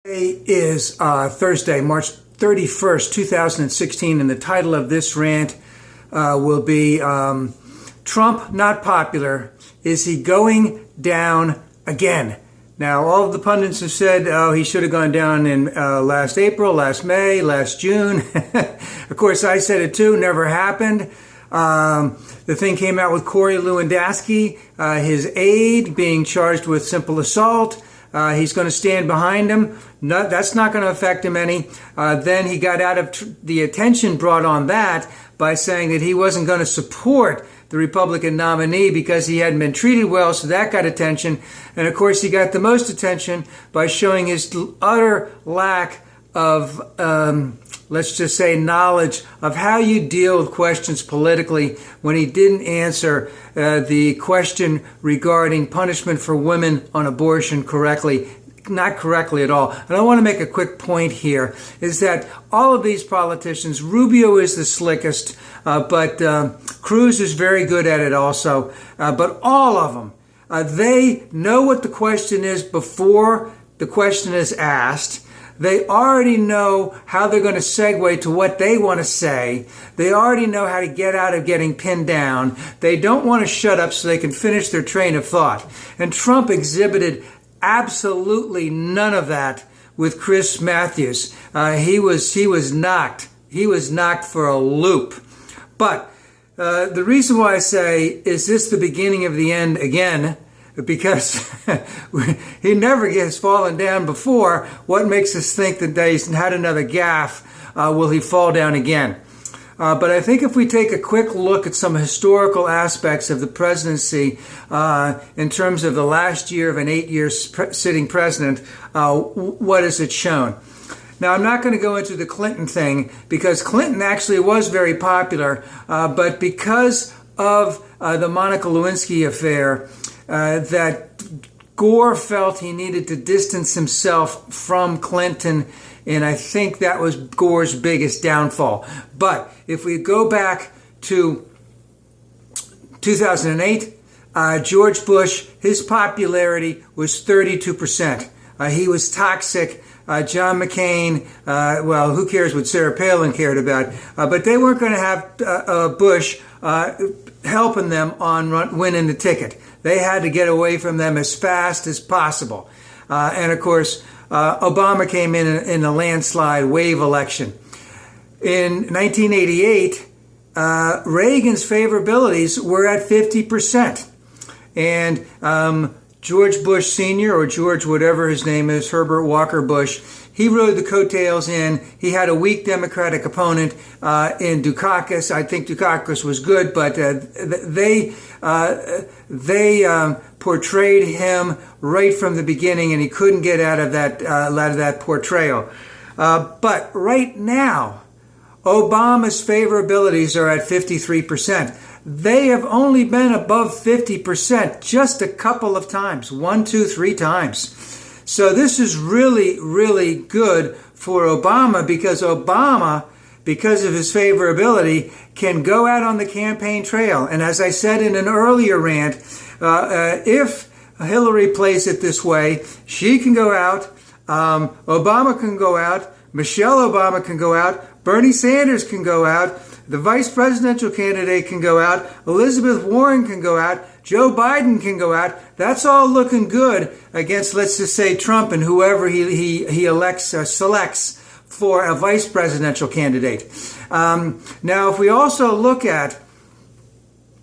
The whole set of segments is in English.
Today is Thursday, March 31st, 2016, and the title of this rant will be Trump Not Popular. Is he going down again? Now, all of the pundits have said, oh, he should have gone down in last April, last May, last June. Of course, I said it too, never happened. The thing came out with Corey Lewandowski, his aide being charged with simple assault. He's going to stand behind him. No, that's not going to affect him any. Then he got out of the attention brought on that by saying that he wasn't going to support the Republican nominee because he hadn't been treated well, so that got attention. And of course, he got the most attention by showing his utter lack of, let's just say, knowledge of how you deal with questions politically when he didn't answer the question regarding punishment for women on abortion correctly. Not correctly at all. And I want to make a quick point here, is that all of these politicians, Rubio is the slickest, but Cruz is very good at it also, but all of them, they know what the question is before the question is asked. They already know how they're going to segue to what they want to say. They already know how to get out of getting pinned down. They don't want to shut up so they can finish their train of thought. And Trump exhibited absolutely none of that with Chris Mathews. He was knocked for a loop. But the reason why I say, is this the beginning of the end again? Because he never gets fallen down before. What makes us think that he's had another gaffe? Will he fall down again? But I think if we take a quick look at some historical aspects of the presidency in terms of the last year of an 8-year sitting president, what has it shown? Now, I'm not going to go into the Clinton thing because Clinton actually was very popular, but because of the Monica Lewinsky affair, that Gore felt he needed to distance himself from Clinton, and I think that was Gore's biggest downfall. But if we go back to 2008, George Bush, his popularity was 32%. He was toxic. John McCain, well, who cares what Sarah Palin cared about? But they weren't going to have Bush helping them on winning the ticket. They had to get away from them as fast as possible. And of course, Obama came in a landslide wave election. In 1988, Reagan's favorabilities were at 50%. And George Bush Sr., or George whatever his name is, Herbert Walker Bush, he rode the coattails in. He had a weak Democratic opponent in Dukakis. I think Dukakis was good, but they portrayed him right from the beginning, and he couldn't get out of that portrayal. But right now, Obama's favorabilities are at 53%. They have only been above 50% just a couple of times, 1, 2, 3 times. So this is really, really good for Obama because Obama, because of his favorability, can go out on the campaign trail. And as I said in an earlier rant, if Hillary plays it this way, she can go out, Obama can go out, Michelle Obama can go out, Bernie Sanders can go out, the vice presidential candidate can go out, Elizabeth Warren can go out, Joe Biden can go out. That's all looking good against, let's just say, Trump and whoever he elects or selects for a vice presidential candidate. Now, if we also look at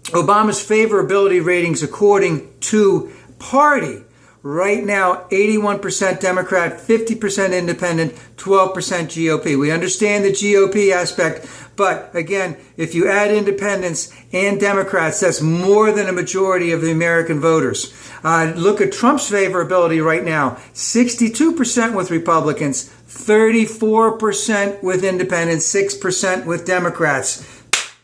Obama's favorability ratings according to party, right now, 81% Democrat, 50% Independent, 12% GOP. We understand the GOP aspect, but again, if you add independents and Democrats, that's more than a majority of the American voters. Look at Trump's favorability right now, 62% with Republicans, 34% with independents, 6% with Democrats.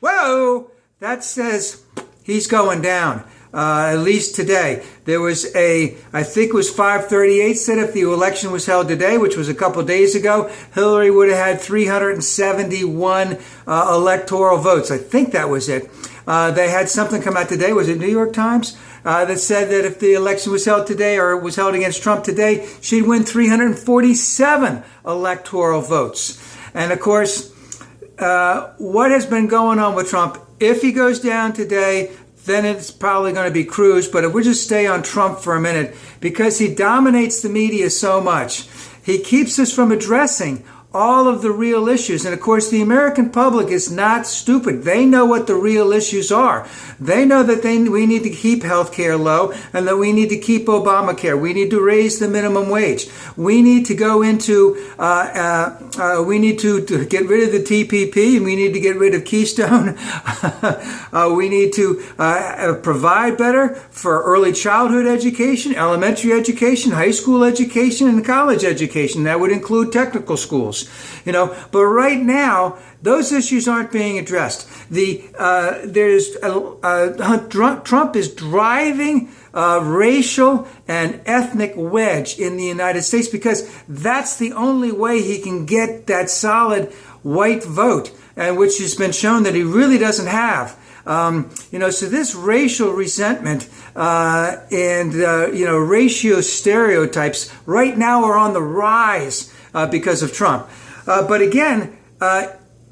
Whoa! That says he's going down. At least today. There was I think it was 538 said if the election was held today, which was a couple of days ago, Hillary would have had 371 electoral votes. I think that was it. They had something come out today, was it New York Times, that said that if the election was held today or was held against Trump today, she'd win 347 electoral votes. And of course, what has been going on with Trump, if he goes down today, then it's probably going to be Cruz. But if we just stay on Trump for a minute, because he dominates the media so much, he keeps us from addressing all of the real issues. And of course, the American public is not stupid. They know what the real issues are. They know that we need to keep health care low and that we need to keep Obamacare. We need to raise the minimum wage. We need to go into, we need to get rid of the TPP, and we need to get rid of Keystone. We need to provide better for early childhood education, elementary education, high school education, and college education. That would include technical schools. But right now, those issues aren't being addressed. Trump is driving racial and ethnic wedge in the United States because that's the only way he can get that solid white vote, and which has been shown that he really doesn't have. So this racial resentment and racial stereotypes right now are on the rise because of Trump. But again,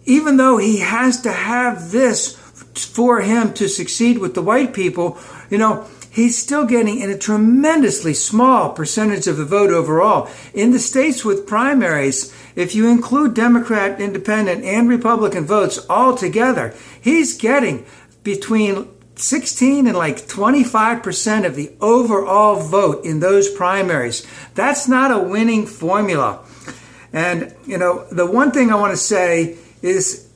even though he has to have this for him to succeed with the white people, he's still getting in a tremendously small percentage of the vote overall. In the states with primaries, if you include Democrat, Independent, and Republican votes all together, he's getting between 16 and 25% of the overall vote in those primaries. That's not a winning formula. And, the one thing I want to say is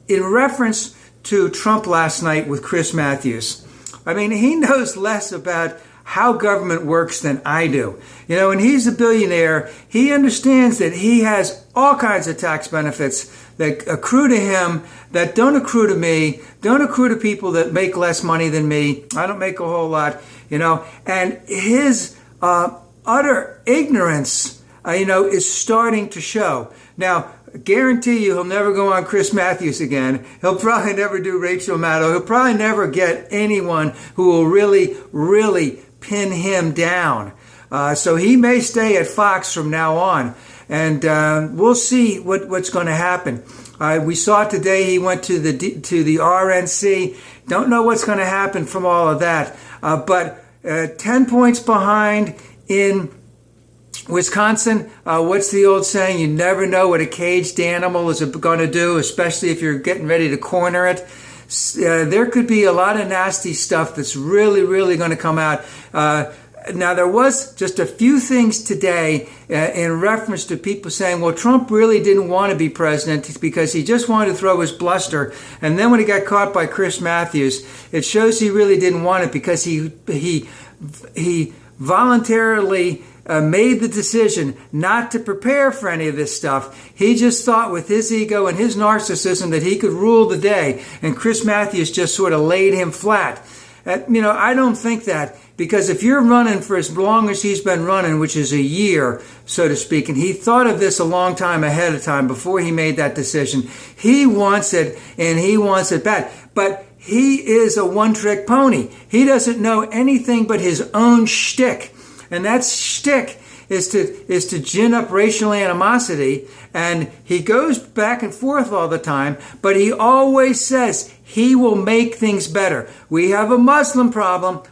in reference to Trump last night with Chris Mathews. I mean, he knows less about how government works than I do. And he's a billionaire. He understands that he has all kinds of tax benefits that accrue to him, that don't accrue to me, don't accrue to people that make less money than me. I don't make a whole lot, and his utter ignorance, is starting to show. Now, guarantee you he'll never go on Chris Mathews again. He'll probably never do Rachel Maddow. He'll probably never get anyone who will really, really pin him down. So he may stay at Fox from now on. And we'll see what's going to happen. We saw today he went to the RNC. Don't know what's going to happen from all of that. But 10 points behind in Wisconsin. What's the old saying? You never know what a caged animal is going to do, especially if you're getting ready to corner it. There could be a lot of nasty stuff that's really, really going to come out. Now, there was just a few things today in reference to people saying, well, Trump really didn't want to be president because he just wanted to throw his bluster. And then when he got caught by Chris Mathews, it shows he really didn't want it because he voluntarily made the decision not to prepare for any of this stuff. He just thought with his ego and his narcissism that he could rule the day. And Chris Mathews just sort of laid him flat. I don't think that. Because if you're running for as long as he's been running, which is a year, so to speak, and he thought of this a long time ahead of time before he made that decision, he wants it and he wants it bad. But he is a one-trick pony. He doesn't know anything but his own shtick. And that shtick is to gin up racial animosity. And he goes back and forth all the time, but he always says he will make things better. We have a Muslim problem.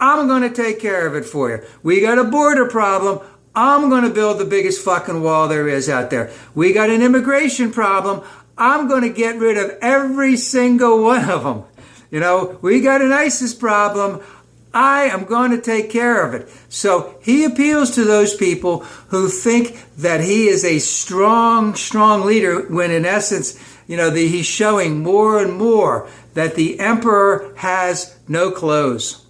I'm going to take care of it for you. We got a border problem. I'm going to build the biggest fucking wall there is out there. We got an immigration problem. I'm going to get rid of every single one of them. We got an ISIS problem. I am going to take care of it. So he appeals to those people who think that he is a strong, strong leader when in essence, he's showing more and more that the emperor has no clothes.